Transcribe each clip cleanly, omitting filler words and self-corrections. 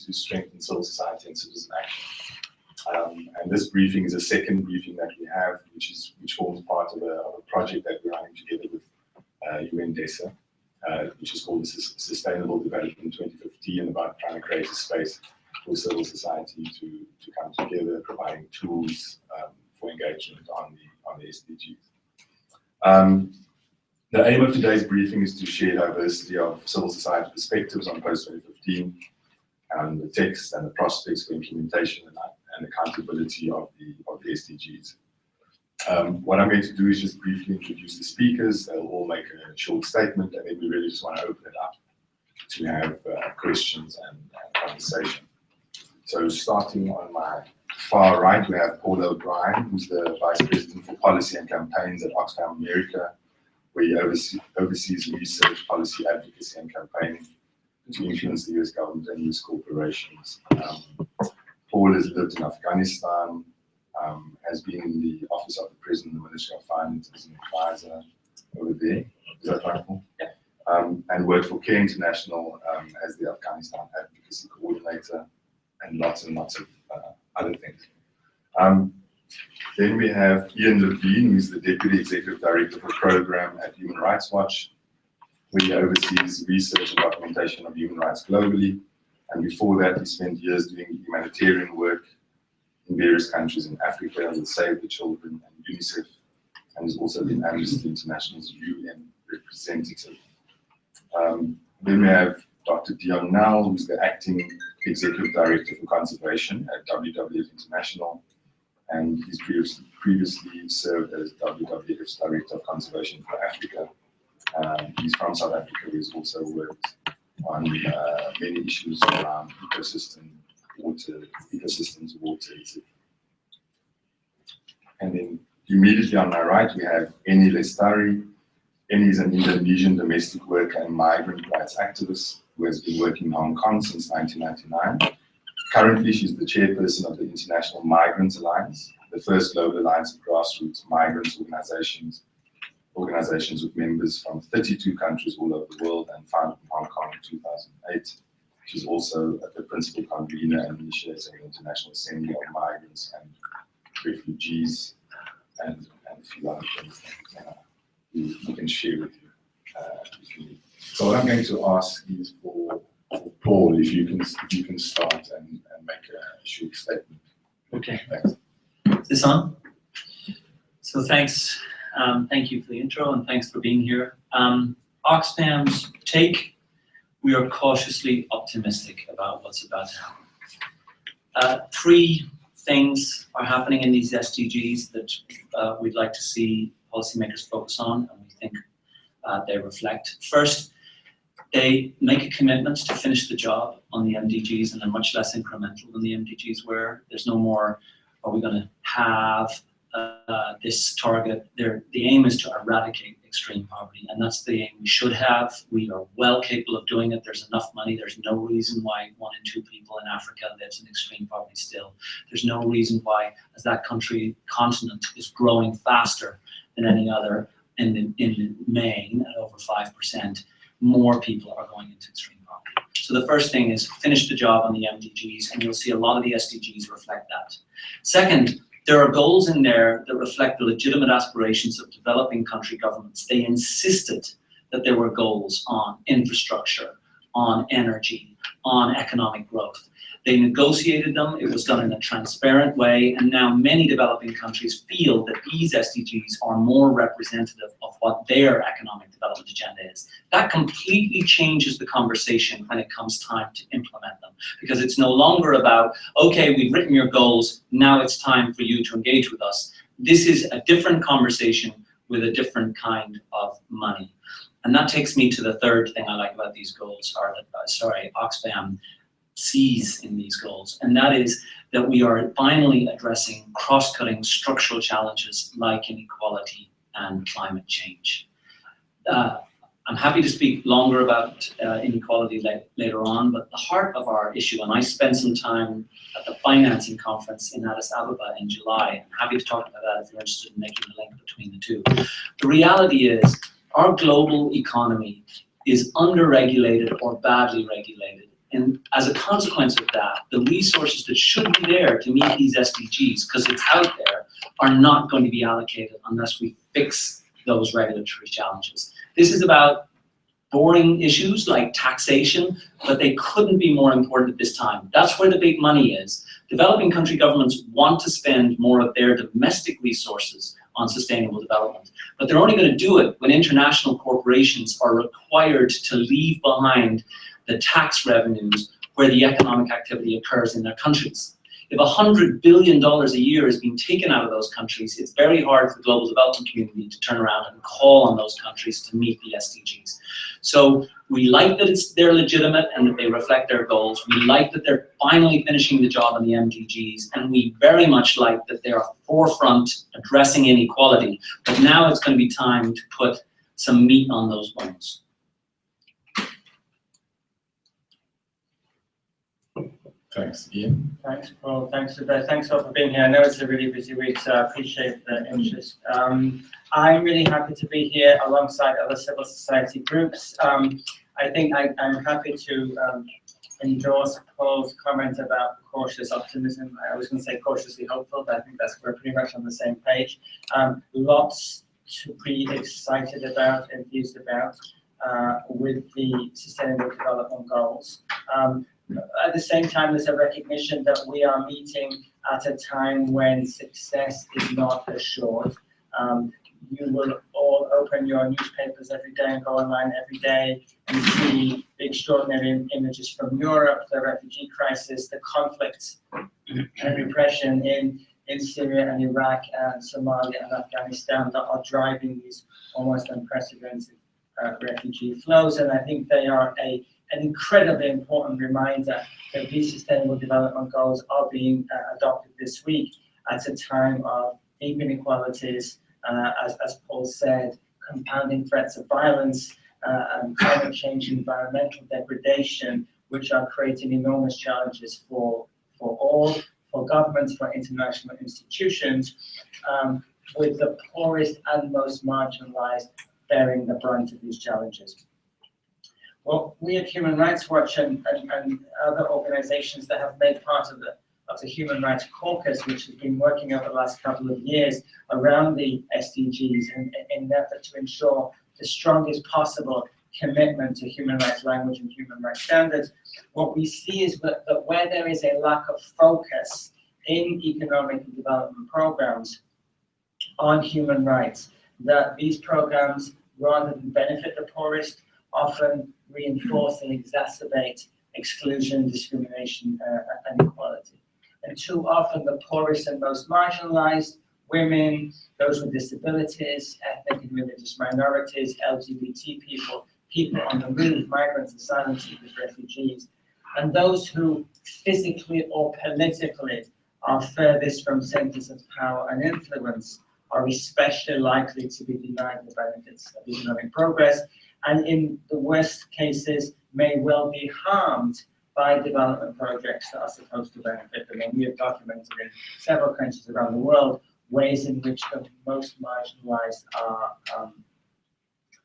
to strengthen civil society and citizen action. And this briefing is a second briefing that we have, which forms part of a project that we're running together with UNDESA, which is called the Sustainable Development 2050, and about trying to create a space for civil society to come together, providing tools for engagement on the SDGs. The aim of today's briefing is to share diversity of civil society perspectives on post-2015, and the text and the prospects for implementation and accountability of the SDGs. What I'm going to do is just briefly introduce the speakers. They'll all make a short statement, and then we really just want to open it up to have questions and conversation. So starting on my far right, we have Paul O'Brien, who's the Vice President for Policy and Campaigns at Oxfam America, where he oversees research, policy advocacy, and campaigning to influence the US government and US corporations. Paul has lived in Afghanistan, has been in the Office of the President, the Ministry of Finance, as an advisor over there. Is that right, Paul? Yeah. And worked for CARE International as the Afghanistan Advocacy Coordinator, and lots of other things. Then we have Ian Levine, who's the Deputy Executive Director for Program at Human Rights Watch, where he oversees research and documentation of human rights globally. And before that, he spent years doing humanitarian work in various countries in Africa with Save the Children and UNICEF, and has also been Amnesty International's UN representative. Then we have Dr. Dion Nell, who's the Acting Executive Director for Conservation at WWF International, and he's previously served as WWF's Director of Conservation for Africa. He's from South Africa, where he's also worked on many issues around ecosystems, water, etc. And then immediately on my right, we have Eni Lestari. Eni is an Indonesian domestic worker and migrant rights activist who has been working in Hong Kong since 1999. Currently, she's the chairperson of the International Migrants Alliance, the first global alliance of grassroots migrants organizations with members from 32 countries all over the world, and founded in Hong Kong in 2008. She's also the principal convener and initiator of the International Assembly of Migrants and Refugees, and a few other things that we can share with you if you need. So what I'm going to ask is for Paul, if you can start and make a short statement. Okay. Thanks. Is this on? So thanks. Thank you for the intro, and thanks for being here. Oxfam's take: we are cautiously optimistic about what's about to happen. Three things are happening in these SDGs that we'd like to see policymakers focus on, and we think they reflect. First, they make a commitment to finish the job on the MDGs, and they're much less incremental than the MDGs were. There's no more, are we going to have this target? The aim is to eradicate extreme poverty, and that's the aim we should have. We are well capable of doing it. There's enough money. There's no reason why 1 in 2 people in Africa lives in extreme poverty still. There's no reason why, as that continent is growing faster than any other in the main at over 5%, more people are going into extreme poverty. So the first thing is finish the job on the MDGs, and you'll see a lot of the SDGs reflect that. Second, there are goals in there that reflect the legitimate aspirations of developing country governments. They insisted that there were goals on infrastructure, on energy, on economic growth. They negotiated them, it was done in a transparent way, and now many developing countries feel that these SDGs are more representative of what their economic development agenda is. That completely changes the conversation when it comes time to implement them, because it's no longer about, okay, we've written your goals, now it's time for you to engage with us. This is a different conversation with a different kind of money. And that takes me to the third thing I like about these goals, or Oxfam sees in these goals, and that is that we are finally addressing cross-cutting structural challenges like inequality and climate change. I'm happy to speak longer about inequality later on, but the heart of our issue, and I spent some time at the financing conference in Addis Ababa in July. I'm happy to talk about that if you're interested in making the link between the two. The reality is our global economy is under-regulated or badly regulated and as a consequence of that, the resources that should be there to meet these SDGs, because it's out there, are not going to be allocated unless we fix those regulatory challenges. This is about boring issues like taxation, but they couldn't be more important at this time. That's where the big money is. Developing country governments want to spend more of their domestic resources on sustainable development, but they're only going to do it when international corporations are required to leave behind the tax revenues where the economic activity occurs in their countries. If $100 billion a year is being taken out of those countries, it's very hard for the global development community to turn around and call on those countries to meet the SDGs. So we like that they're legitimate and that they reflect their goals. We like that they're finally finishing the job on the MDGs, and we very much like that they are forefront addressing inequality. But now it's going to be time to put some meat on those bones. Thanks, Ian. Thanks, Paul. Thanks all for being here. I know it's a really busy week, so I appreciate the interest. I'm really happy to be here alongside other civil society groups. I think I'm happy to endorse Paul's comment about cautious optimism. I was going to say cautiously hopeful, but I think we're pretty much on the same page. Lots to be excited about, enthused about with the Sustainable Development Goals. At the same time, there's a recognition that we are meeting at a time when success is not assured. You will all open your newspapers every day and go online every day and see the extraordinary images from Europe, the refugee crisis, the conflicts and repression in Syria and Iraq and Somalia and Afghanistan that are driving these almost unprecedented refugee flows. And I think they are an incredibly important reminder that these Sustainable Development Goals are being adopted this week at a time of deep inequalities, as Paul said, compounding threats of violence, and climate change, environmental degradation, which are creating enormous challenges for all, for governments, for international institutions, with the poorest and most marginalized bearing the brunt of these challenges. Well, we at Human Rights Watch and other organizations that have made part of the Human Rights Caucus, which has been working over the last couple of years around the SDGs in an effort to ensure the strongest possible commitment to human rights language and human rights standards, what we see is that where there is a lack of focus in economic and development programs on human rights, that these programs, rather than benefit the poorest, often reinforce and exacerbate exclusion, discrimination, and inequality. And too often the poorest and most marginalized, women, those with disabilities, ethnic and religious minorities, LGBT people, people on the move, migrants, asylum seekers, refugees, and those who physically or politically are furthest from centers of power and influence are especially likely to be denied the benefits of economic progress, and in the worst cases may well be harmed by development projects that are supposed to benefit them. And we have documented in several countries around the world ways in which the most marginalized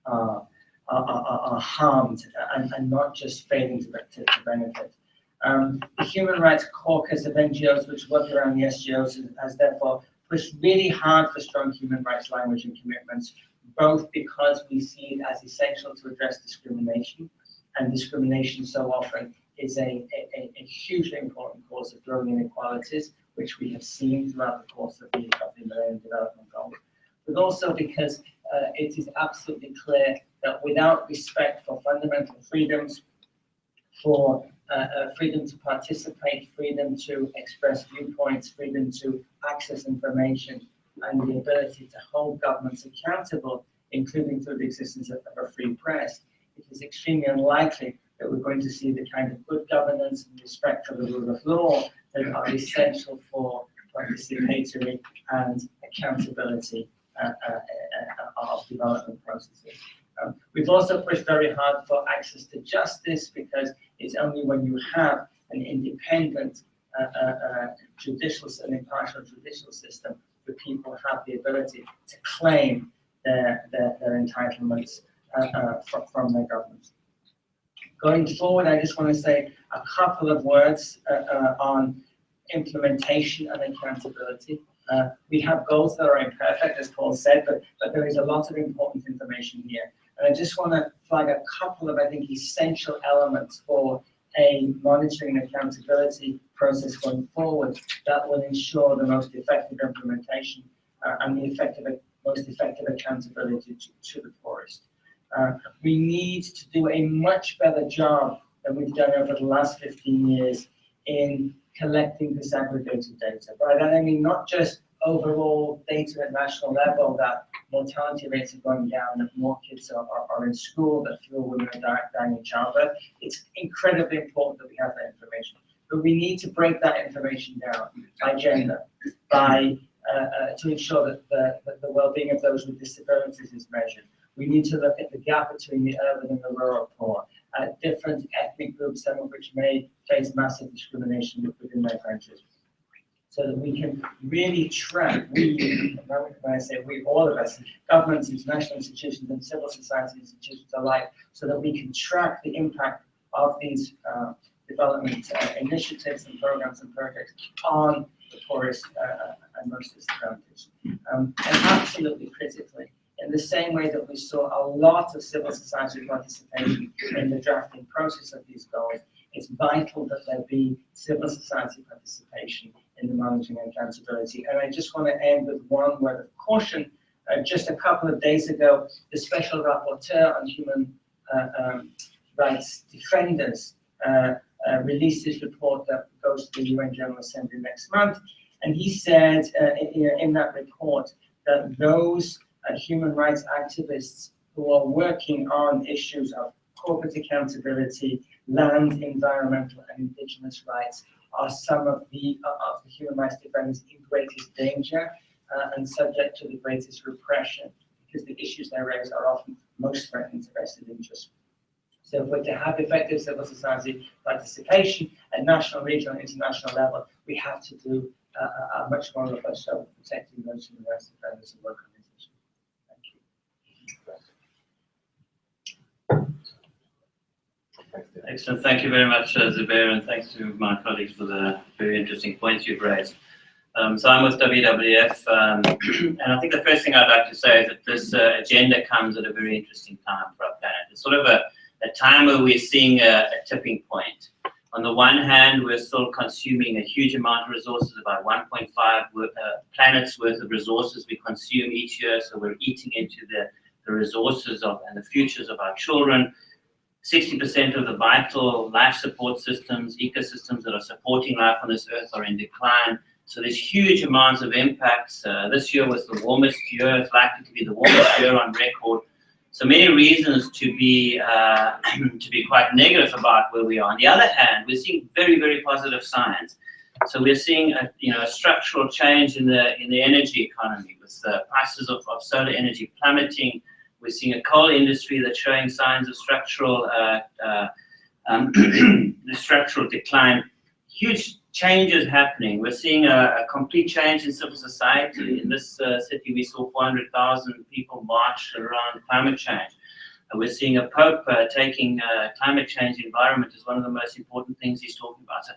are harmed and not just failing to benefit. The Human Rights Caucus of NGOs which work around the SGOs has therefore pushed really hard for strong human rights language and commitments, both because we see it as essential to address discrimination, and discrimination so often is a hugely important cause of growing inequalities, which we have seen throughout the course of the Millennium Development Goals, but also because it is absolutely clear that without respect for fundamental freedoms, for freedom to participate, freedom to express viewpoints, freedom to access information, and the ability to hold governments accountable, including through the existence of a free press, it is extremely unlikely that we're going to see the kind of good governance and respect for the rule of law that are essential for participatory and accountability of development processes. We've also pushed very hard for access to justice, because it's only when you have an independent an impartial judicial system that people have the ability to claim their entitlements from their governments. Going forward, I just want to say a couple of words on implementation and accountability. We have goals that are imperfect, as Paul said, but there is a lot of important information here. And I just want to flag a couple of, I think, essential elements for a monitoring and accountability process going forward that will ensure the most effective implementation and the most effective accountability to the poorest. We need to do a much better job than we've done over the last 15 years in collecting disaggregated data. By that I mean not just overall data at national level that mortality rates are going down, that more kids are in school, that fewer women are dying in childbirth. It's incredibly important that we have that information. But we need to break that information down by gender, by to ensure that the well-being of those with disabilities is measured. We need to look at the gap between the urban and the rural poor, different ethnic groups, some of which may face massive discrimination within their countries, so that we can really track, when I say we, all of us, governments, international institutions, and civil society institutions alike, so that we can track the impact of these development initiatives and programs and projects on the poorest and most disadvantaged. And absolutely critically, in the same way that we saw a lot of civil society participation in the drafting process of these goals, it's vital that there be civil society participation in the monitoring and accountability. And I just want to end with one word of caution. Just a couple of days ago, the Special Rapporteur on Human Rights Defenders released his report that goes to the UN General Assembly next month. And he said in that report that those human rights activists who are working on issues of corporate accountability, land, environmental, and indigenous rights are some of the human rights defenders in greatest danger and subject to the greatest repression, because the issues they raise are often most threatening to vested interests. So if we're to have effective civil society participation at national, regional, and international level, we have to do a much more robust job of protecting those human rights defenders and work on these issues. Thank you. Excellent. Thank you very much, Zubair, and thanks to my colleagues for the very interesting points you've raised. So I'm with WWF, and I think the first thing I'd like to say is that this agenda comes at a very interesting time for our planet. It's sort of a time where we're seeing a tipping point. On the one hand, we're still consuming a huge amount of resources, about 1.5 planets worth of resources we consume each year, so we're eating into the resources and the futures of our children. 60% of the vital life support systems, ecosystems that are supporting life on this earth are in decline. So there's huge amounts of impacts. This year was the warmest year. It's likely to be the warmest year on record. So many reasons to be quite negative about where we are. On the other hand, we're seeing very, very positive signs. So we're seeing a structural change in the energy economy, with the prices of solar energy plummeting. We're seeing a coal industry that's showing signs of structural decline. Huge changes happening. We're seeing a complete change in civil society. In this city, we saw 400,000 people march around climate change. We're seeing a Pope taking climate change environment as one of the most important things he's talking about. So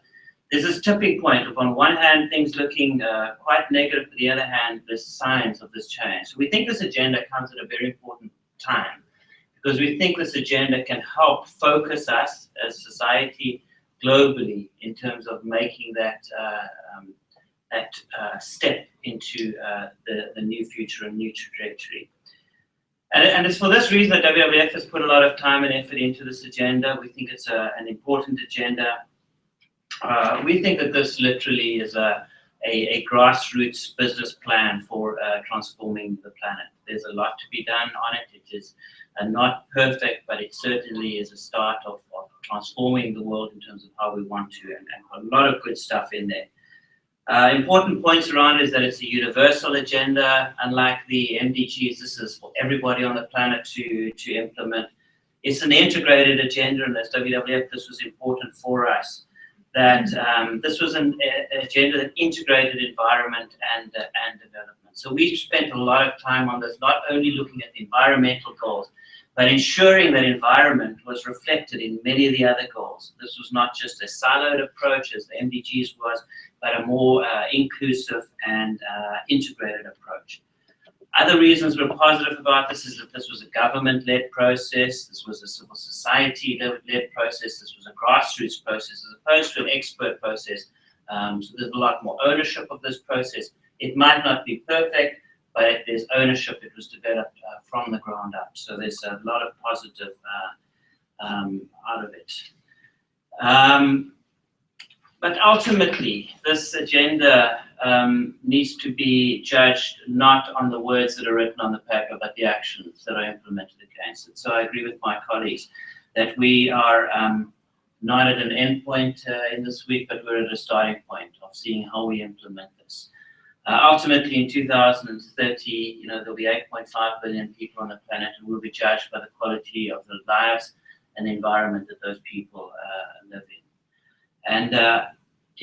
there's this tipping point of, on one hand, things looking quite negative, on the other hand, there's signs of this change. So we think this agenda comes at a very important time, because we think this agenda can help focus us as society globally in terms of making that step into the new future and new trajectory. And it's for this reason that WWF has put a lot of time and effort into this agenda. We think it's an important agenda. We think that this literally is a grassroots business plan for transforming the planet. There's a lot to be done on it. It is not perfect, but it certainly is a start of transforming the world in terms of how we want to, and a lot of good stuff in there. Important points around is that it's a universal agenda. Unlike the MDGs, this is for everybody on the planet to implement. It's an integrated agenda, and as WWF, this was important for us, that this was an agenda that integrated environment and development. So we've spent a lot of time on this, not only looking at the environmental goals, but ensuring that environment was reflected in many of the other goals. This was not just a siloed approach as the MDGs was, but a more inclusive and integrated approach. Other reasons we're positive about this is that this was a government-led process, this was a civil society-led process, this was a grassroots process as opposed to an expert process. So there's a lot more ownership of this process. It might not be perfect, but if there's ownership, it was developed from the ground up. So there's a lot of positive out of it. But ultimately, this agenda needs to be judged not on the words that are written on the paper, but the actions that are implemented against it. So I agree with my colleagues that we are not at an end point in this week, but we're at a starting point of seeing how we implement this. Ultimately, in 2030, there'll be 8.5 billion people on the planet, and we'll be judged by the quality of the lives and the environment that those people live in. And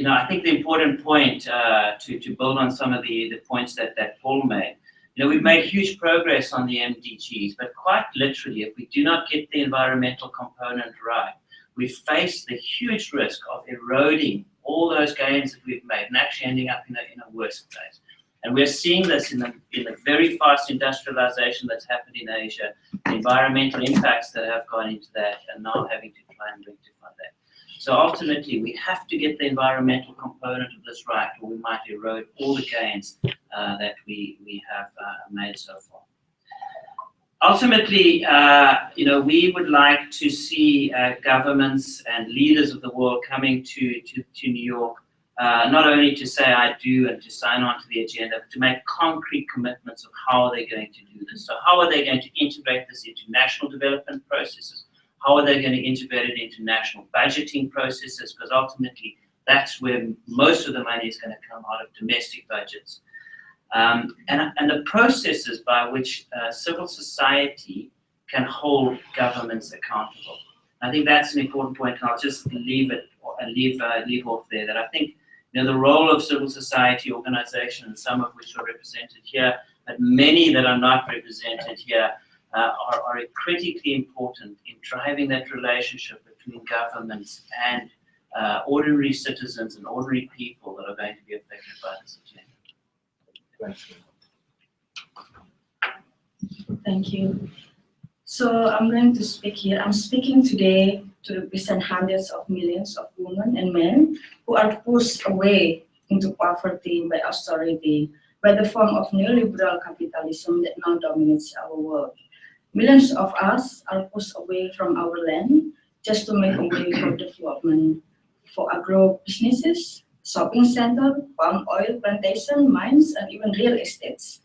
I think the important point to build on some of the points that Paul made, we've made huge progress on the MDGs, but quite literally, if we do not get the environmental component right, we face the huge risk of eroding all those gains that we've made and actually ending up in a worse place. And we're seeing this in the very fast industrialization that's happened in Asia, the environmental impacts that have gone into that, and now having to try and rectify that. So ultimately, we have to get the environmental component of this right, or we might erode all the gains that we have made so far. Ultimately, we would like to see governments and leaders of the world coming to New York, not only to say I do and to sign on to the agenda, but to make concrete commitments of how they're going to do this. So how are they going to integrate this into national development processes? How are they going to integrate it into national budgeting processes? Because ultimately, that's where most of the money is going to come out of domestic budgets. And the processes by which civil society can hold governments accountable. I think that's an important point, and I'll just leave off there. That I think the role of civil society organizations, some of which are represented here, but many that are not represented here, are critically important in driving that relationship between governments and ordinary citizens and ordinary people that are going to be affected by this agenda. Thank you. So I'm going to speak here. I'm speaking today to represent hundreds of millions of women and men who are pushed away into poverty by austerity, by the form of neoliberal capitalism that now dominates our world. Millions of us are pushed away from our land just to make a way for development, for agro businesses, shopping center, palm oil plantation, mines, and even real estates.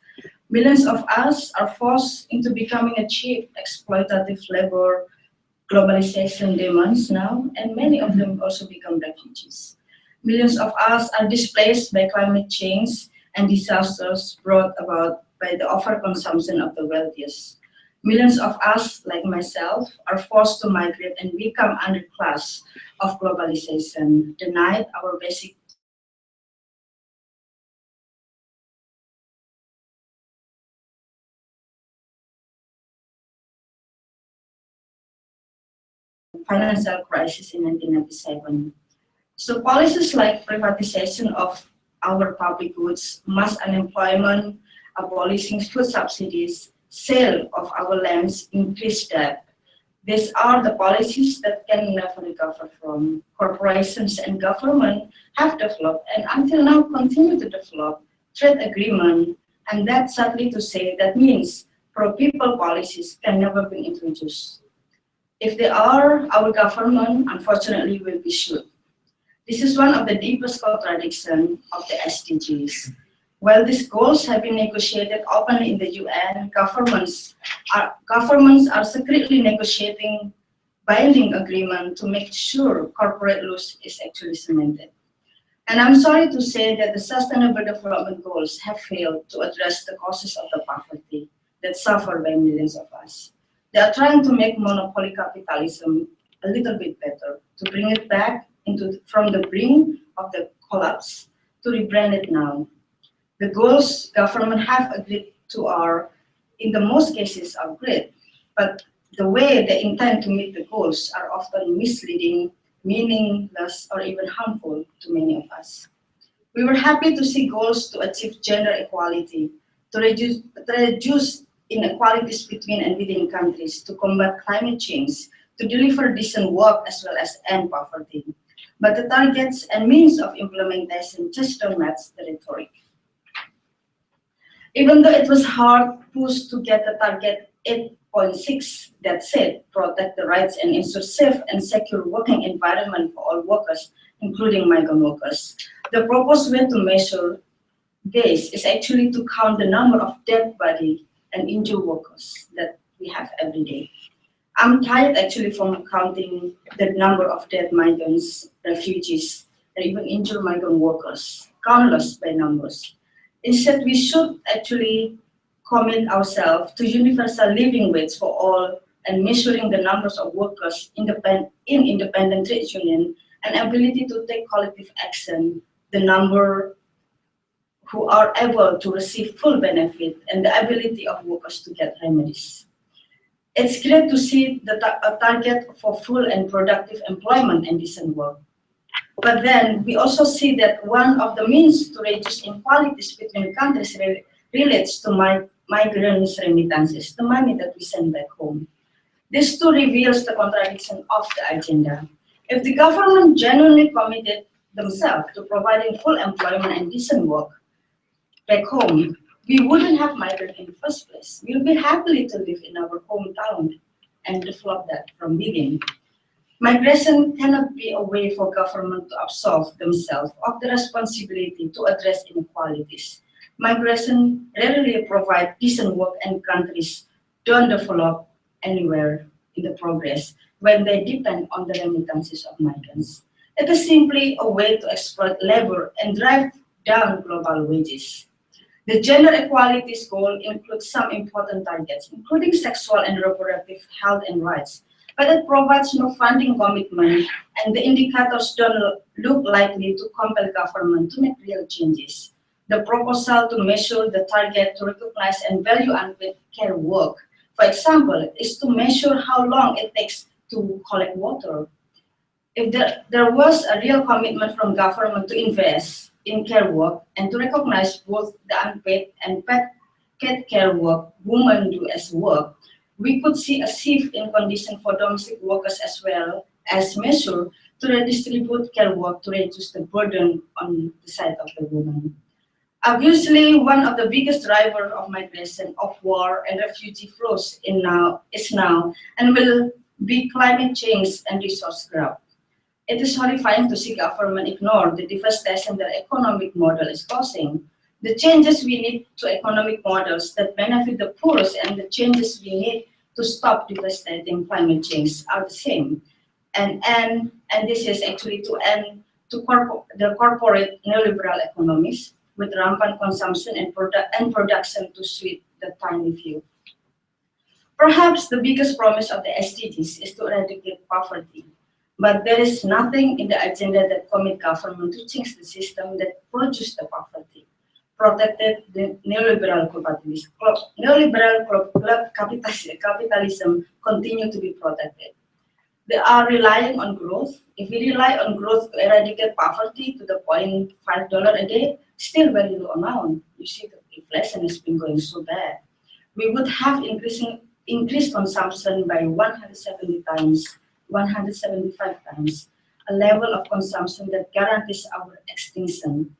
Millions of us are forced into becoming a cheap, exploitative labor. Globalization demands now, and many of them also become refugees. Millions of us are displaced by climate change and disasters brought about by the overconsumption of the wealthiest. Millions of us, like myself, are forced to migrate and become underclass of globalization, denied our basic financial crisis in 1997. So policies like privatization of our public goods, mass unemployment, abolishing food subsidies, sale of our lands, increased debt. These are the policies that can never recover from. Corporations and government have developed and until now continue to develop trade agreement, and that sadly to say that means pro-people policies can never be introduced. If they are, our government unfortunately will be sued. This is one of the deepest contradictions of the SDGs. While these goals have been negotiated openly in the UN, governments are secretly negotiating binding agreement to make sure corporate loss is actually cemented. And I'm sorry to say that the Sustainable Development Goals have failed to address the causes of the poverty that suffer by millions of us. They are trying to make monopoly capitalism a little bit better, to bring it back from the brink of the collapse to rebrand it now. The goals government have agreed to are, in the most cases, are great, but the way they intend to meet the goals are often misleading, meaningless, or even harmful to many of us. We were happy to see goals to achieve gender equality, to reduce inequalities between and within countries, to combat climate change, to deliver decent work as well as end poverty. But the targets and means of implementation just don't match the rhetoric. Even though it was hard pushed to get the target 8.6 that said protect the rights and ensure safe and secure working environment for all workers, including migrant workers, the proposed way to measure this is actually to count the number of dead body and injured workers that we have every day. I'm tired actually from counting the number of dead migrants, refugees, and even injured migrant workers, countless by numbers. Instead, we should actually commit ourselves to universal living wage for all and measuring the numbers of workers in independent trade union and ability to take collective action, the number who are able to receive full benefit, and the ability of workers to get remedies. It's great to see a target for full and productive employment and decent work. But then we also see that one of the means to reduce inequalities between countries relates to migrants' remittances, the money that we send back home. This too reveals the contradiction of the agenda. If the government genuinely committed themselves to providing full employment and decent work back home, we wouldn't have migrants in the first place. We'll be happy to live in our hometown and develop that from within. Migration cannot be a way for government to absolve themselves of the responsibility to address inequalities. Migration rarely provides decent work and countries don't develop anywhere in the progress when they depend on the remittances of migrants. It is simply a way to exploit labor and drive down global wages. The gender equalities goal includes some important targets, including sexual and reproductive health and rights, but it provides no funding commitment, and the indicators don't look likely to compel government to make real changes. The proposal to measure the target to recognize and value unpaid care work, for example, is to measure how long it takes to collect water. If there was a real commitment from government to invest in care work and to recognize both the unpaid and paid care work women do as work, we could see a shift in condition for domestic workers as well as measure to redistribute care work to reduce the burden on the side of the woman. Obviously, one of the biggest drivers of migration, of war and refugee flows is now and will be climate change and resource growth. It is horrifying to see government ignore the devastation their economic model is causing. The changes we need to economic models that benefit the poorest and the changes we need to stop devastating climate change are the same. And this is actually to end to the corporate neoliberal economies with rampant consumption and production to suit the tiny few. Perhaps the biggest promise of the SDGs is to eradicate poverty. But there is nothing in the agenda that commit government to change the system that produces the poverty, protected the neoliberal capitalism continue to be protected. They are relying on growth. If we rely on growth to eradicate poverty to the $0.5 a day, still very low amount. You see the inflation has been going so bad. We would have increased consumption by 175 times, a level of consumption that guarantees our extinction.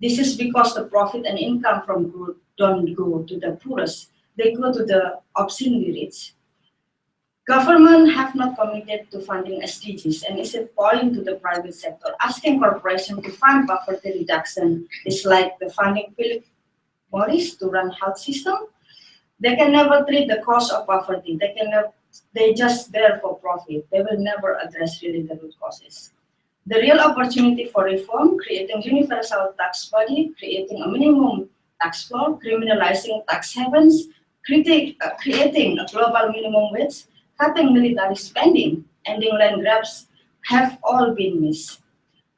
This is because the profit and income from growth don't go to the poorest, they go to the obscenely rich. Government have not committed to funding SDGs and is pointing to the private sector. Asking corporations to fund poverty reduction is like the funding Philip Morris to run health system. They can never treat the cause of poverty. They just there for profit. They will never address really the root causes. The real opportunity for reform, creating universal tax body, creating a minimum tax floor, criminalizing tax havens, creating a global minimum wage, cutting military spending, ending land grabs have all been missed.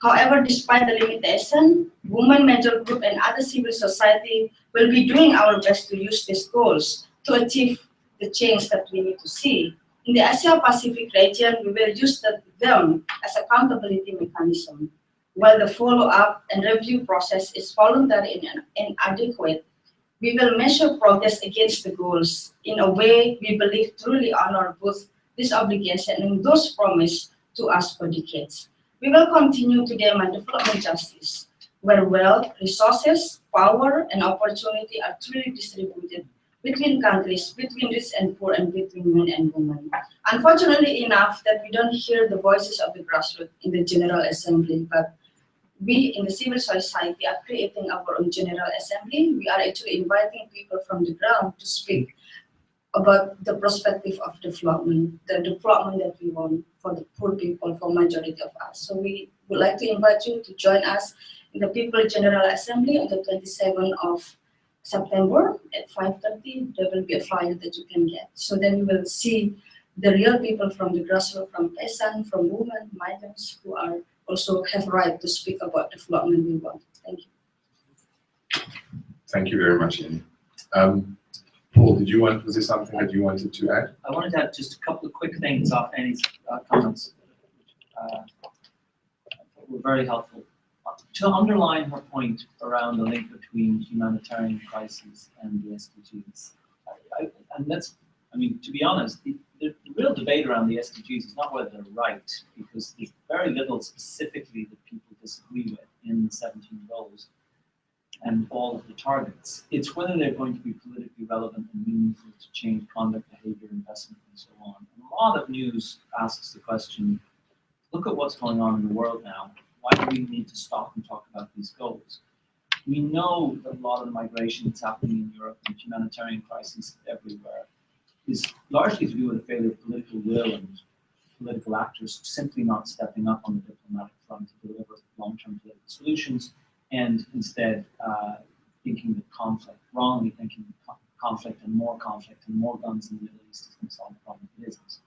However, despite the limitation, women, major group, and other civil society will be doing our best to use these goals to achieve the change that we need to see. In the Asia-Pacific region, we will use them as accountability mechanism. While the follow-up and review process is voluntary and inadequate, we will measure progress against the goals in a way we believe truly honor both this obligation and those promised to us for decades. We will continue to demand development justice, where wealth, resources, power, and opportunity are truly distributed between countries, between rich and poor, and between men and women. Unfortunately enough that we don't hear the voices of the grassroots in the General Assembly, but we in the civil society are creating our own General Assembly. We are actually inviting people from the ground to speak about the perspective of development, the development that we want for the poor people, for majority of us. So we would like to invite you to join us in the People General Assembly on the 27th of September at 5:30. There will be a flyer that you can get. So then you will see the real people from the grassroots, from peasants, from women, migrants, who are also have right to speak about development we want. Thank you. Thank you very much, Annie. Paul, was there something that you wanted to add? I wanted to add just a couple of quick things off Annie's comments. Were very helpful. To underline her point around the link between humanitarian crises and the SDGs. To be honest, the real debate around the SDGs is not whether they're right, because there's very little specifically that people disagree with in the 17 goals and all of the targets. It's whether they're going to be politically relevant and meaningful to change conduct, behavior, investment, and so on. And a lot of news asks the question, look at what's going on in the world now. Why do we need to stop and talk about these goals? We know that a lot of the migration that's happening in Europe and humanitarian crises everywhere is largely to do with a failure of political will and political actors simply not stepping up on the diplomatic front to deliver long-term political solutions, and instead thinking that wrongly thinking that conflict and more guns in the Middle East is going to solve the problem. It isn't.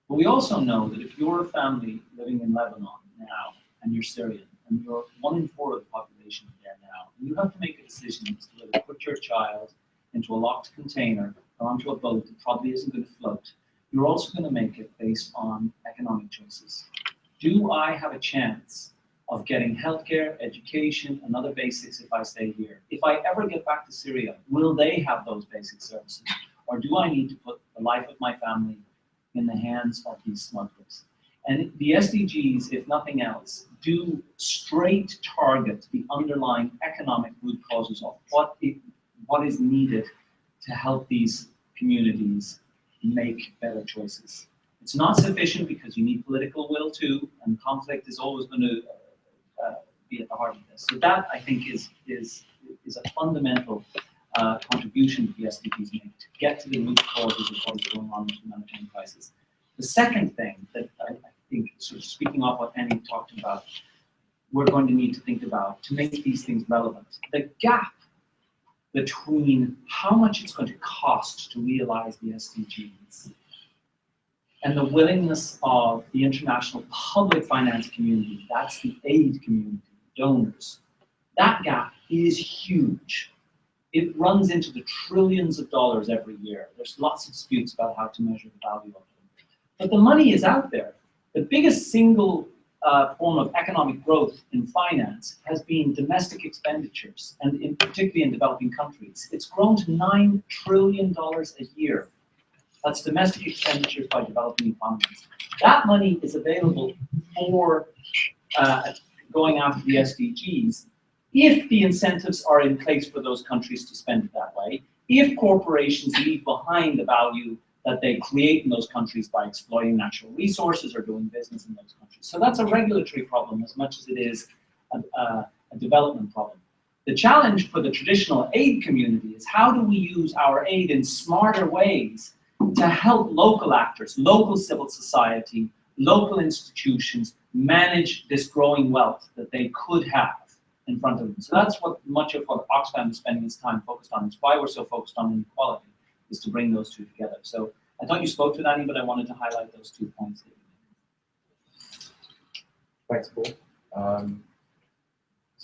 But we also know that if you're a family living in Lebanon now, and you're Syrian, and you're 1 in 4 of the population there now, and you have to make a decision as to whether to put your child into a locked container or onto a boat that probably isn't going to float, you're also going to make it based on economic choices. Do I have a chance of getting healthcare, education, and other basics if I stay here? If I ever get back to Syria, will they have those basic services? Or do I need to put the life of my family in the hands of these smugglers? And the SDGs, if nothing else, do straight target the underlying economic root causes of what is needed to help these communities make better choices. It's not sufficient because you need political will too, and conflict is always going to be at the heart of this. So that, I think, is a fundamental contribution that the SDGs make to get to the root causes of what is going on with humanitarian crisis. The second thing that I think, sort of speaking off what Annie talked about, we're going to need to think about to make these things relevant. The gap between how much it's going to cost to realize the SDGs and the willingness of the international public finance community, that's the aid community, donors, that gap is huge. It runs into the trillions of dollars every year. There's lots of disputes about how to measure the value of them. But the money is out there. The biggest single form of economic growth in finance has been domestic expenditures, and particularly in developing countries. It's grown to $9 trillion a year. That's domestic expenditures by developing economies. That money is available for going after the SDGs if the incentives are in place for those countries to spend it that way, if corporations leave behind the value that they create in those countries by exploiting natural resources or doing business in those countries. So that's a regulatory problem as much as it is a development problem. The challenge for the traditional aid community is how do we use our aid in smarter ways to help local actors, local civil society, local institutions manage this growing wealth that they could have in front of them. So that's what much of what Oxfam is spending its time focused on. It's why we're so focused on inequality, is to bring those two together. So I thought you spoke to that, Annie, but I wanted to highlight those 2 points. Thanks, Paul.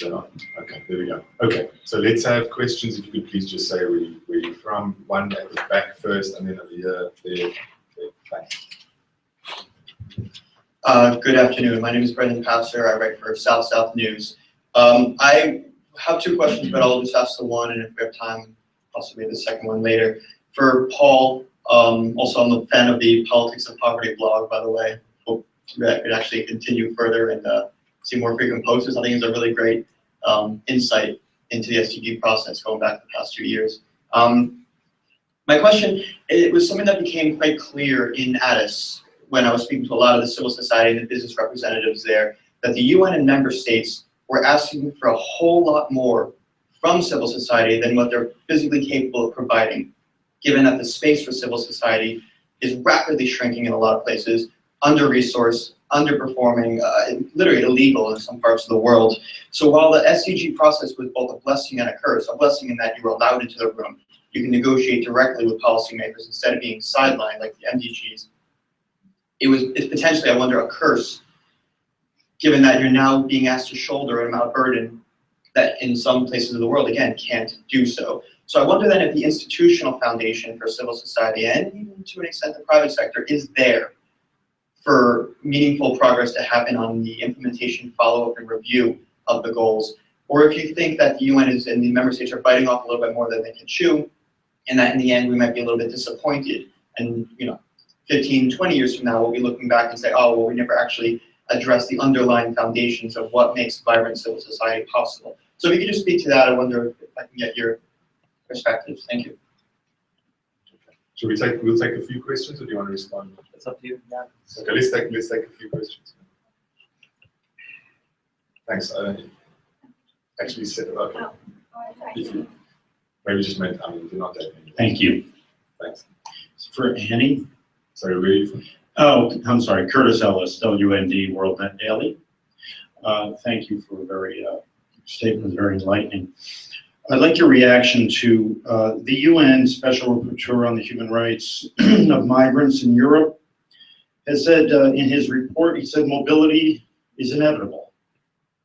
Okay, there we go. Okay, so let's have questions. If you could please just say where you're from. One at the back first, and then over here, there, Okay, thanks. Good afternoon. My name is Brendan Passer. I write for South South News. I have two questions, but I'll just ask the one, and if we have time, possibly the second one later. For Paul, also I'm a fan of the Politics of Poverty blog, by the way. Hope that could actually continue further and see more frequent posts. I think it's a really great insight into the SDG process going back the past 2 years. My question, it was something that became quite clear in Addis when I was speaking to a lot of the civil society and the business representatives there, that the UN and member states were asking for a whole lot more from civil society than what they're physically capable of providing, given that the space for civil society is rapidly shrinking in a lot of places, under-resourced, underperforming, literally illegal in some parts of the world. So while the SDG process was both a blessing and a curse, a blessing in that you were allowed into the room, you can negotiate directly with policymakers instead of being sidelined like the MDGs. It's potentially, I wonder, a curse, given that you're now being asked to shoulder an amount of burden that in some places of the world, again, can't do so. So I wonder then if the institutional foundation for civil society, and even to an extent the private sector, is there for meaningful progress to happen on the implementation, follow-up, and review of the goals, or if you think that the UN and the member states are biting off a little bit more than they can chew, and that in the end we might be a little bit disappointed, and 15, 20 years from now we'll be looking back and say, oh, well, we never actually addressed the underlying foundations of what makes vibrant civil society possible. So if you could just speak to that, I wonder if I can get your perspective. Thank you. Should we'll take a few questions, or do you want to respond? It's up to you. Yeah. Okay, let's take a few questions. Thanks. Actually said okay. If you maybe just meant do not take any. Thank you. Thanks. For Annie. Sorry, where are you from? Oh, I'm sorry, Curtis Ellis, WND World Net Daily. Thank you for statement, very enlightening. I'd like your reaction to the UN Special Rapporteur on the Human Rights of Migrants in Europe has said in his report, he said mobility is inevitable.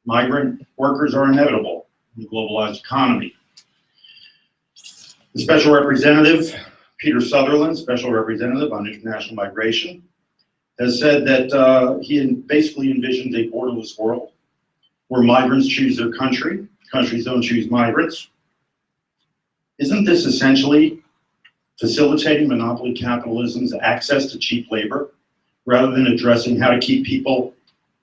Migrant workers are inevitable in the globalized economy. The Special Representative, Peter Sutherland, Special Representative on International Migration, has said that he basically envisions a borderless world where migrants choose their country, countries don't choose migrants. Isn't this essentially facilitating monopoly capitalism's access to cheap labor rather than addressing how to keep people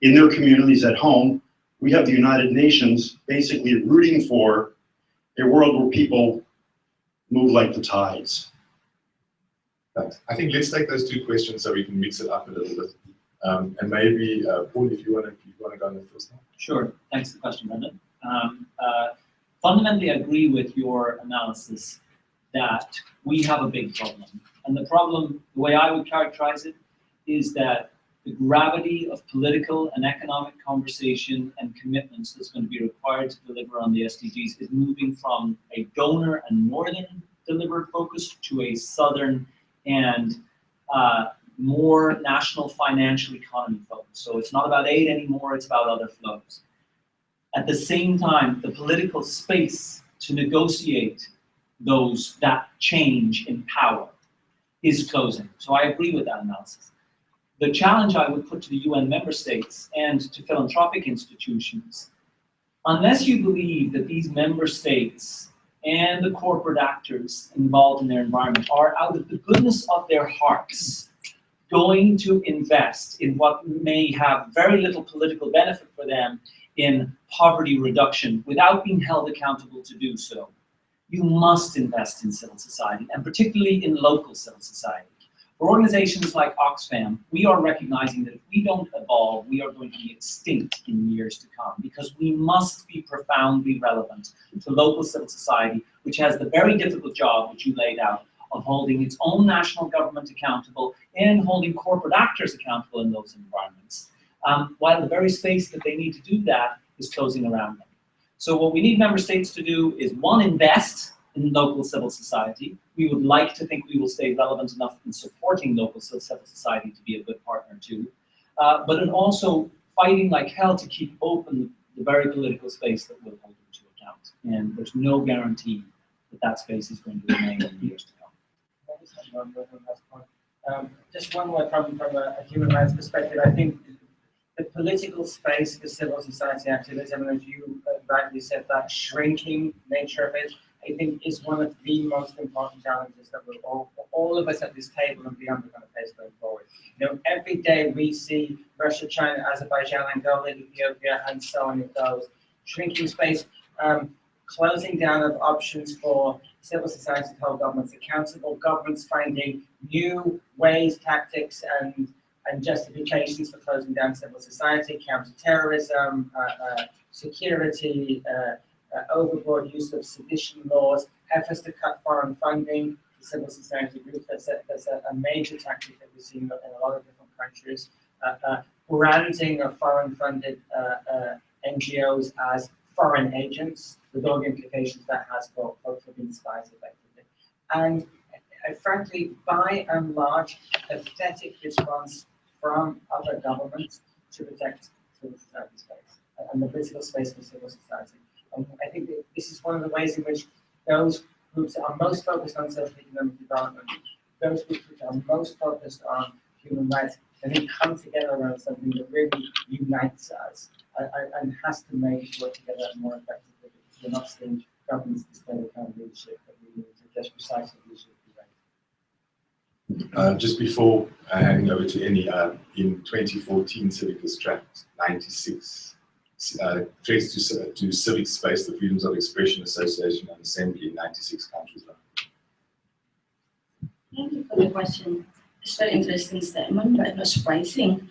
in their communities at home? We have the United Nations basically rooting for a world where people move like the tides. Thanks. I think let's take those two questions so we can mix it up a little bit. And maybe Paul, if you want to go on the first one. Sure. Thanks for the question, Brendan. Fundamentally, I agree with your analysis that we have a big problem. And the problem, the way I would characterize it, is that the gravity of political and economic conversation and commitments that's going to be required to deliver on the SDGs is moving from a donor and northern delivered focus to a southern and more national financial economy focus. So it's not about aid anymore, it's about other flows. At the same time, the political space to negotiate that change in power is closing. So I agree with that analysis. The challenge I would put to the UN member states and to philanthropic institutions, unless you believe that these member states and the corporate actors involved in their environment are out of the goodness of their hearts going to invest in what may have very little political benefit for them in poverty reduction without being held accountable to do so, you must invest in civil society, and particularly in local civil society. For organizations like Oxfam, we are recognizing that if we don't evolve, we are going to be extinct in years to come, because we must be profoundly relevant to local civil society, which has the very difficult job which you laid out of holding its own national government accountable and holding corporate actors accountable in those environments, while the very space that they need to do that is closing around them. So what we need member states to do is, one, invest in local civil society. We would like to think we will stay relevant enough in supporting local civil society to be a good partner too, but in also fighting like hell to keep open the very political space that will hold them to account. And there's no guarantee that that space is going to remain in the years to come. Just one word from a human rights perspective. I think the political space for civil society activism, and as you rightly said, that shrinking nature of it, I think is one of the most important challenges that we're all of us at this table and beyond are going to face going forward. Every day we see Russia, China, Azerbaijan, Angola, Ethiopia, and so on it goes. Shrinking space, closing down of options for civil society to hold governments accountable, governments finding new ways, tactics, and justifications for closing down civil society, counterterrorism, security, overboard use of sedition laws, efforts to cut foreign funding to civil society groups. That's a major tactic that we've seen in a lot of different countries. Branding of foreign-funded NGOs as foreign agents, with all the implications that has for being spies effectively. And frankly, by and large, a pathetic response from other governments to protect civil society space and the political space for civil society. And I think that this is one of the ways in which those groups that are most focused on socio-economic development, those groups which are most focused on human rights, and then come together around something that really unites us and has to make us work together more effectively. Because we're not seeing governments display the kind of leadership that we need to just precisely leadership. Just before handing over to Annie, in 2014, Civicus tracked 96 threats to civic space, the freedoms of expression, association, and assembly in 96 countries. Thank you for the question. It's a very interesting statement, but not surprising.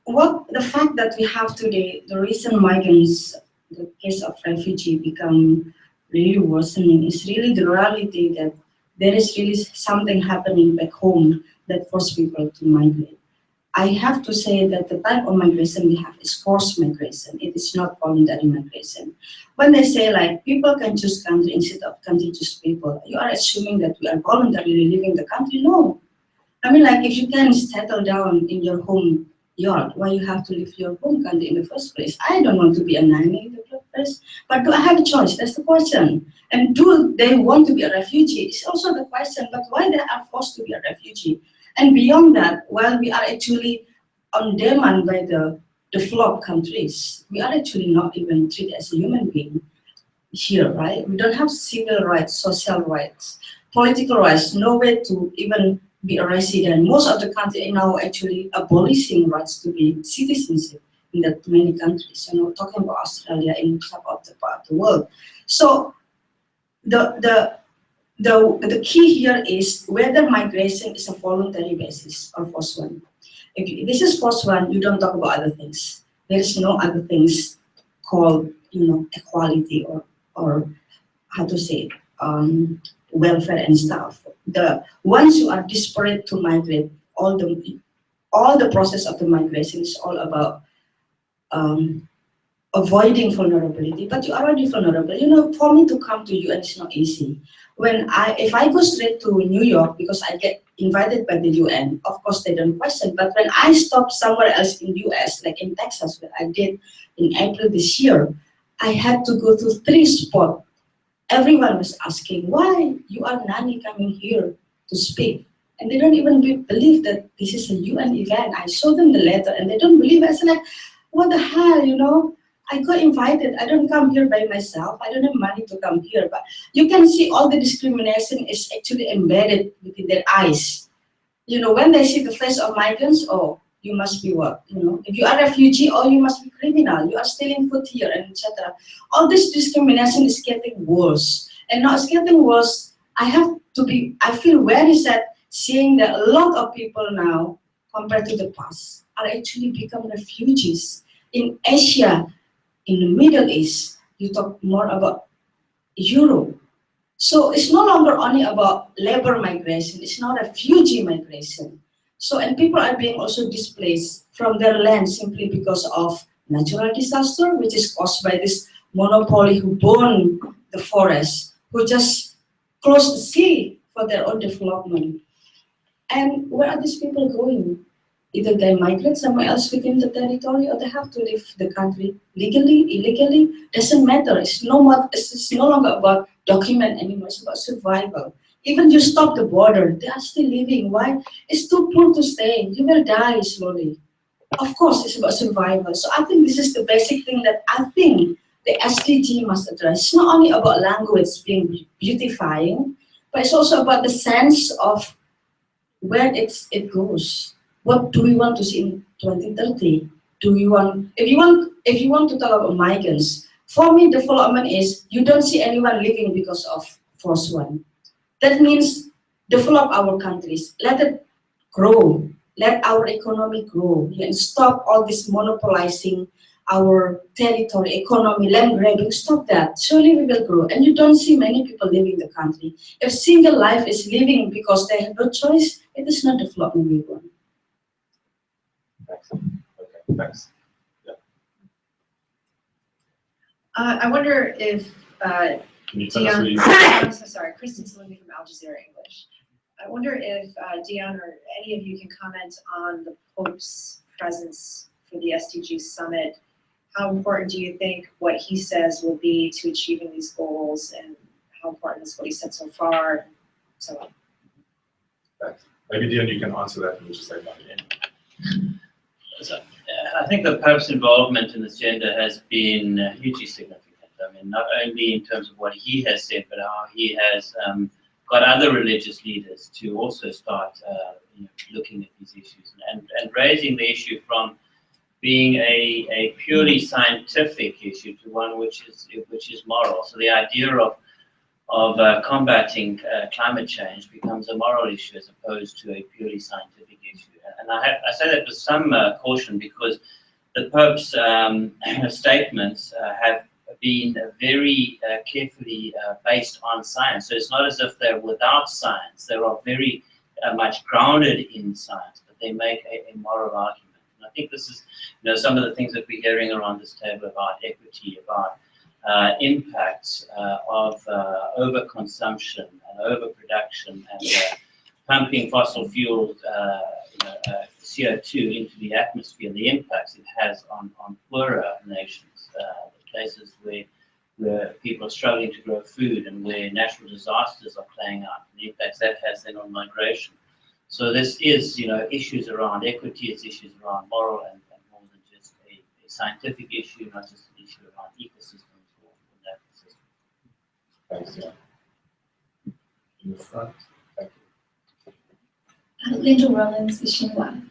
Well, the fact that we have today, the recent migrants, the case of refugee become really worsening is really the reality that there is really something happening back home that forces people to migrate. I have to say that the type of migration we have is forced migration. It is not voluntary migration. When they say like people can choose country instead of country choose people, you are assuming that we are voluntarily leaving the country. No. I mean, like if you can settle down in your home yard, why you have to leave your home country in the first place? I don't want to be a nanny in the first place, but do I have a choice? That's the question. And do they want to be a refugee? It's also the question, but why they are forced to be a refugee? And beyond that, while we are actually on demand by the developed countries, we are actually not even treated as a human being here, right? We don't have civil rights, social rights, political rights, no way to even be a resident. Most of the countries are now actually abolishing rights to be citizenship in that many countries. Talking about Australia in some of the part of the world. So the key here is whether migration is a voluntary basis or forced one. If this is forced one, you don't talk about other things. There is no other things called equality or how to say welfare and stuff. Once you are desperate to migrate, all the process of the migration is all about avoiding vulnerability, but you're already vulnerable. For me to come to UN is not easy. If I go straight to New York because I get invited by the UN, of course they don't question. But when I stop somewhere else in US, like in Texas, where I did in April this year, I had to go to 3 spots. Everyone was asking, why you are nanny coming here to speak? And they don't even believe that this is a UN event. I showed them the letter and they don't believe it. I said like, what the hell, I got invited. I don't come here by myself. I don't have money to come here. But you can see all the discrimination is actually embedded within their eyes. When they see the face of migrants, oh, you must be what? If you are a refugee, oh, you must be criminal. You are stealing food here, and etc. All this discrimination is getting worse. And now it's getting worse. I feel very sad seeing that a lot of people now, compared to the past, are actually become refugees. In Asia, in the Middle East, you talk more about Europe. So it's no longer only about labor migration, it's now refugee migration. So, and people are being also displaced from their land simply because of natural disaster, which is caused by this monopoly who burn the forest, who just close the sea for their own development. And where are these people going? Either they migrate somewhere else within the territory or they have to leave the country legally, illegally, doesn't matter. It's no longer about document anymore, it's about survival. Even you stop the border, they are still living. Why? It's too poor to stay. You will die slowly. Of course, it's about survival. So I think this is the basic thing that I think the SDG must address. It's not only about language being beautifying, but it's also about the sense of where it goes. What do we want to see in 2030? Do we want, if you want to talk about migrants, for me, development is you don't see anyone living because of force one. That means develop our countries, let it grow, let our economy grow, and stop all this monopolizing our territory, economy, land grabbing, stop that. Surely we will grow. And you don't see many people leaving the country. If single life is living because they have no choice, it is not development we want. Thanks. Okay, thanks. I wonder if Can you tell us where you I'm so sorry, Kristen Salumi from Al Jazeera English. I wonder if Dion or any of you can comment on the Pope's presence for the SDG summit. How important do you think what he says will be to achieving these goals, and how important is what he said so far? So on. Thanks. Maybe Dion, you can answer that and we'll just say by the end. So, I think the Pope's involvement in this agenda has been hugely significant. I mean, not only in terms of what he has said, but how he has got other religious leaders to also start looking at these issues and raising the issue from being a purely scientific issue to one which is moral. So the idea of combating climate change becomes a moral issue as opposed to a purely scientific issue. And I say that with some caution, because the Pope's statements have been very carefully based on science. So it's not as if they're without science. They are very much grounded in science, but they make a moral argument. And I think this is, some of the things that we're hearing around this table about equity, about impacts of overconsumption and overproduction and pumping fossil fuel CO2 into the atmosphere, the impacts it has on poorer nations, places where people are struggling to grow food and where natural disasters are playing out, and the impacts that has then on migration. So this is, issues around equity, it's issues around moral and more than just a scientific issue, not just an issue around ecosystems or natural systems. Thanks, Dion. In the front. Thank you. Linda Rollins with Xinhua.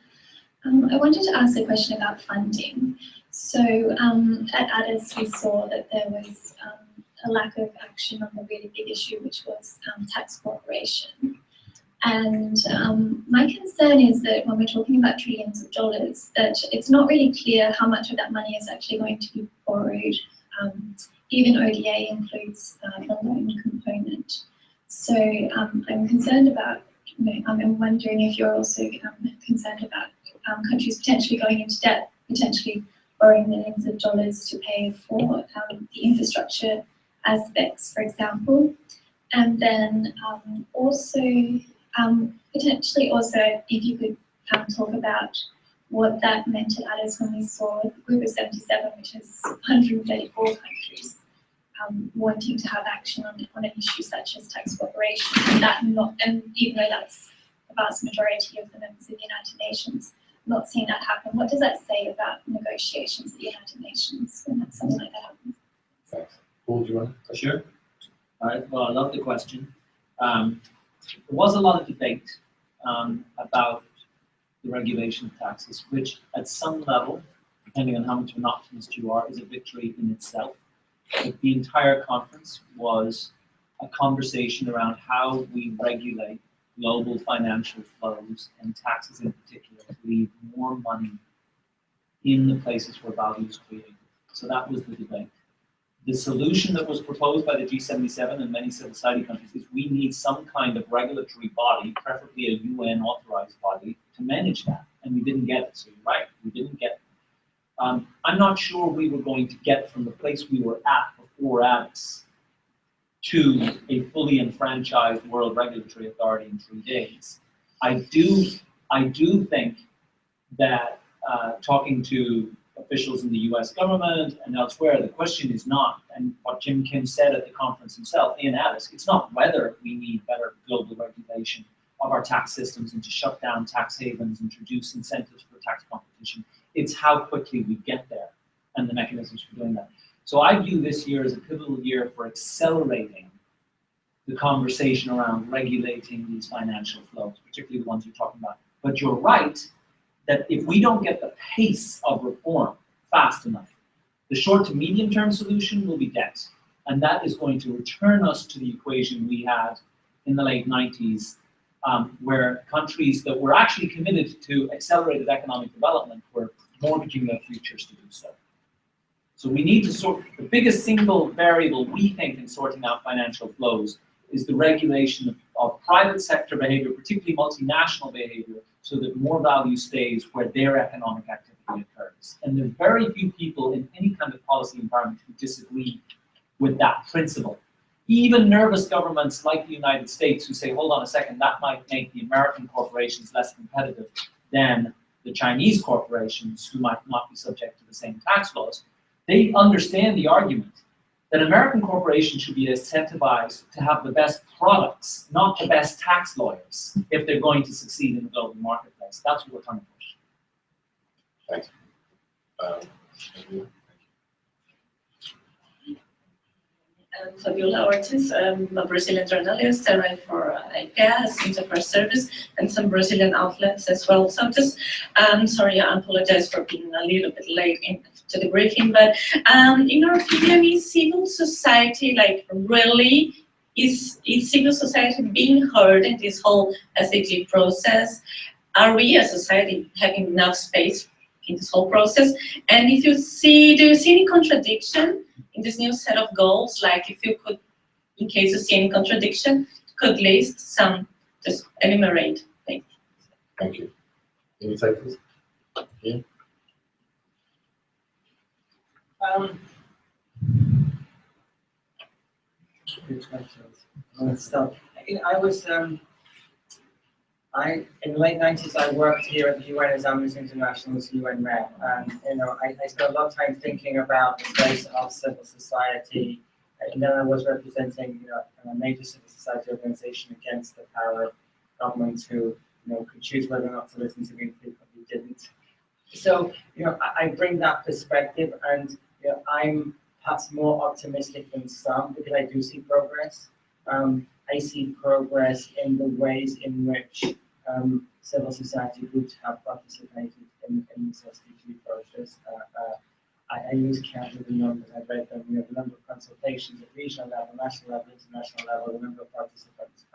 I wanted to ask a question about funding. So at ADIS, we saw that there was a lack of action on the really big issue, which was tax cooperation. And my concern is that when we're talking about trillions of dollars, that it's not really clear how much of that money is actually going to be borrowed. Even ODA includes the loan component. So I'm concerned about, I'm wondering if you're also concerned about countries potentially going into debt, potentially borrowing millions of dollars to pay for the infrastructure aspects, for example. And then also, potentially also, if you could talk about what that meant at ADIS when we saw the group of 77, which is 134 countries, wanting to have action on an issue such as tax cooperation, and even though that's the vast majority of the members of the United Nations, not seeing that happen. What does that say about negotiations at the United Nations when something like that happens? Thanks. Paul, do you want to share? All right, well, I love the question. There was a lot of debate about the regulation of taxes, which at some level, depending on how much of an optimist you are, is a victory in itself. But the entire conference was a conversation around how we regulate global financial flows and taxes in particular to leave more money in the places where value is created. So that was the debate. The solution that was proposed by the G77 and many civil society countries is we need some kind of regulatory body, preferably a UN authorized body, to manage that. And we didn't get it. So you're right, we didn't get it. I'm not sure we were going to get from the place we were at before ADIS to a fully enfranchised World Regulatory Authority in 3 days. I do think that talking to officials in the US government and elsewhere. The question is not, and what Jim Kim said at the conference himself, Ian Addis, it's not whether we need better global regulation of our tax systems and to shut down tax havens, introduce incentives for tax competition. It's how quickly we get there and the mechanisms for doing that. So I view this year as a pivotal year for accelerating the conversation around regulating these financial flows, particularly the ones you're talking about. But you're right that if we don't get the pace of reform fast enough, the short to medium term solution will be debt. And that is going to return us to the equation we had in the late 90s, where countries that were actually committed to accelerated economic development were mortgaging their futures to do so. So we need to sort, the biggest single variable we think in sorting out financial flows is the regulation of private sector behavior, particularly multinational behavior, so that more value stays where their economic activity occurs. And there are very few people in any kind of policy environment who disagree with that principle. Even nervous governments like the United States who say, hold on a second, that might make the American corporations less competitive than the Chinese corporations who might not be subject to the same tax laws, they understand the argument that American corporations should be incentivized to have the best products, not the best tax lawyers, if they're going to succeed in the global marketplace. That's what we're trying to push. Thanks. I'm Fabiola Ortiz. I'm a Brazilian journalist. I write for IPES, Interpress Service, and some Brazilian outlets as well. So I'm just, sorry, I apologize for being a little bit late to the briefing, but in our opinion, is civil society, like, really, is civil society being heard in this whole SDG process? Are we as a society having enough space in this whole process? And if you see, do you see any contradiction in this new set of goals? Like, if you could, in case you see any contradiction, could list some, just enumerate things. Thank you. Can you take this? Yeah. Good questions. So, I was, in the late 90s, I worked here at the UN as Amnesty International's UN rep, and I spent a lot of time thinking about the place of civil society, and then I was representing a major civil society organization against the power of governments who could choose whether or not to listen to me and frequently didn't. So I bring that perspective, and I'm perhaps more optimistic than some because I do see progress. I see progress in the ways in which civil society groups have participated in this SDG process. I lose count of the numbers. I read them. The number of consultations at regional level, national level, international level, the number of participants.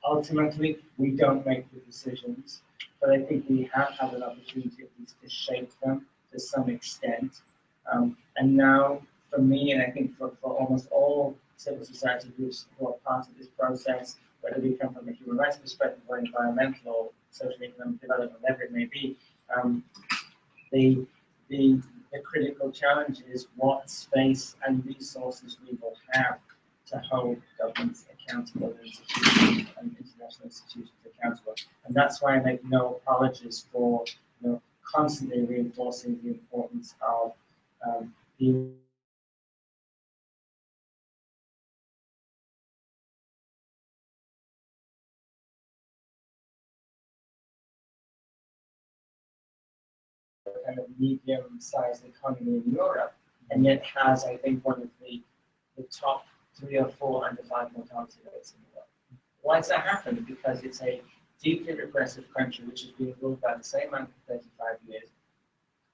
Ultimately, we don't make the decisions, but I think we have had an opportunity at least to shape them to some extent. And now, for me, and I think for almost all civil society groups who are part of this process, whether we come from a human rights perspective or environmental or social economic development, whatever it may be, the critical challenge is what space and resources we will have to hold governments accountable and international institutions accountable. And that's why I make no apologies for constantly reinforcing the importance of the kind of medium-sized economy in Europe, and yet has, I think, one of the top 3 or 4 under 5 mortality rates in the world. Why does that happen? Because it's a deeply repressive country which has been ruled by the same man for 35 years.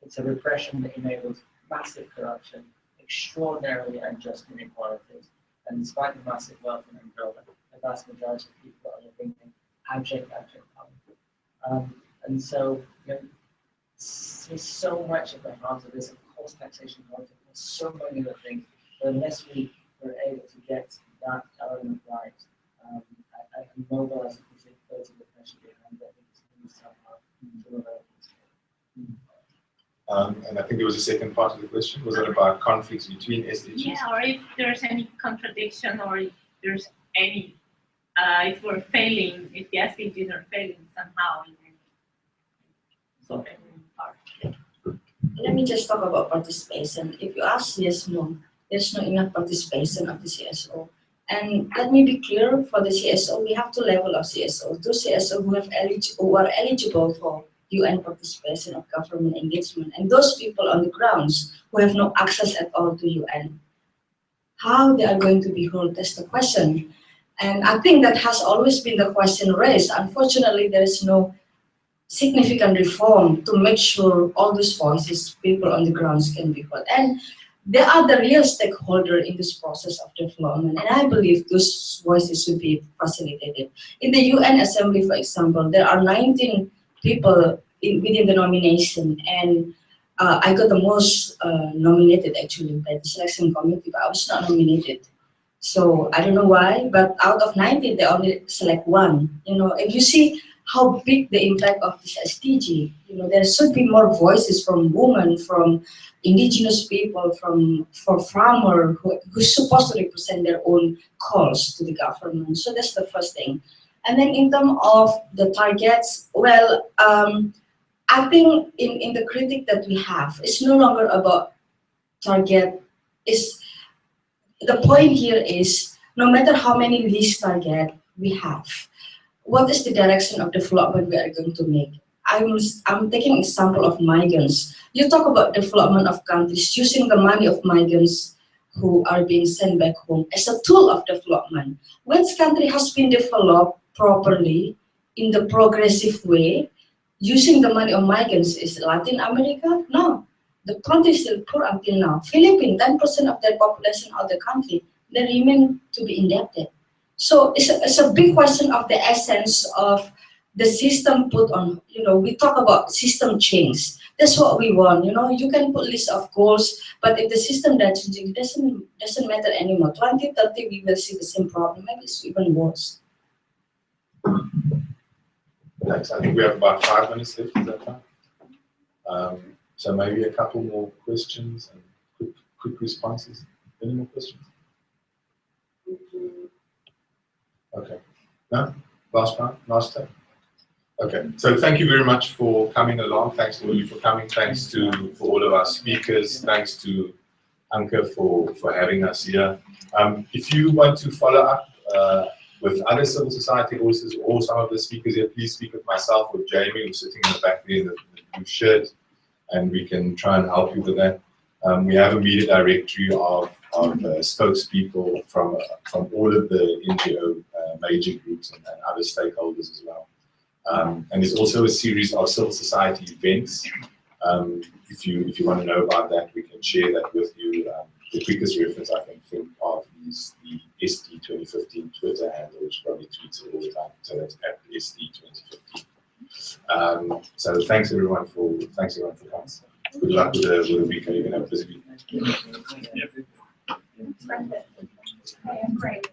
It's a repression that enables massive corruption, extraordinarily unjust inequalities, and in spite of massive wealth and umbrella, the vast majority of people are living in abject poverty. And so, there's so much at the heart of this, of course, taxation, there's so many other things, but unless we were able to get that element right, I can mobilize a particular pressure behind it. It's somehow And I think there was a second part of the question. Was it about conflicts between SDGs? Yeah, or if there's any contradiction, or if there's any, if we're failing, if the SDGs are failing somehow in any part. let me just talk about participation. If you ask yes, no, there's not enough participation of the CSO. And let me be clear, for the CSO, we have two levels of CSO. Those CSO who are eligible for UN participation of government engagement, and those people on the grounds who have no access at all to UN. How they are going to be heard, that's the question. And I think that has always been the question raised. Unfortunately, there is no significant reform to make sure all those voices, people on the grounds, can be heard. And they are the real stakeholder in this process of development, and I believe those voices should be facilitated. In the UN Assembly, for example, there are 19 people within the nomination, and I got the most nominated actually by the selection committee, but I was not nominated. So I don't know why, but out of 19, they only select one. You know, if you see how big the impact of this SDG, you know, there should be more voices from women, from indigenous people, from farmers who's supposed to represent their own calls to the government. So that's the first thing. And then in terms of the targets, well, I think in the critique that we have, it's no longer about target. The point here is, no matter how many least target we have, what is the direction of development we are going to make? I'm taking example of migrants. You talk about development of countries using the money of migrants who are being sent back home as a tool of development. Which country has been developed properly in the progressive way using the money of migrants? Is Latin America? No. The country is still poor until now. Philippines, 10% of their population of the country, they remain to be indebted. So it's a big question of the essence of the system put on, you know, we talk about system change. That's what we want, you know, you can put list of goals, but if the system doesn't change, it doesn't matter anymore. 2030, we will see the same problem, maybe it's even worse. Thanks. I think we have about 5 minutes left, is that time? So maybe a couple more questions and quick responses. Any more questions? Okay. No? Last time? Last time? Okay. So thank you very much for coming along. Thanks all of you for coming. Thanks for all of our speakers. Thanks to Anke for having us here. If you want to follow up with other civil society voices or some of the speakers here, please speak with myself or Jamie, who's sitting in the back there in the blue shirt, and we can try and help you with that. We have a media directory of spokespeople from all of the NGO major groups and other stakeholders as well. And there's also a series of civil society events. If you want to know about that, we can share that with you. The quickest reference I can think of is the SD 2015 Twitter handle, which probably tweets it all the time. So that's at SD 2015. So thanks everyone for coming. Good luck with the weekend. You're gonna have a busy week. Great.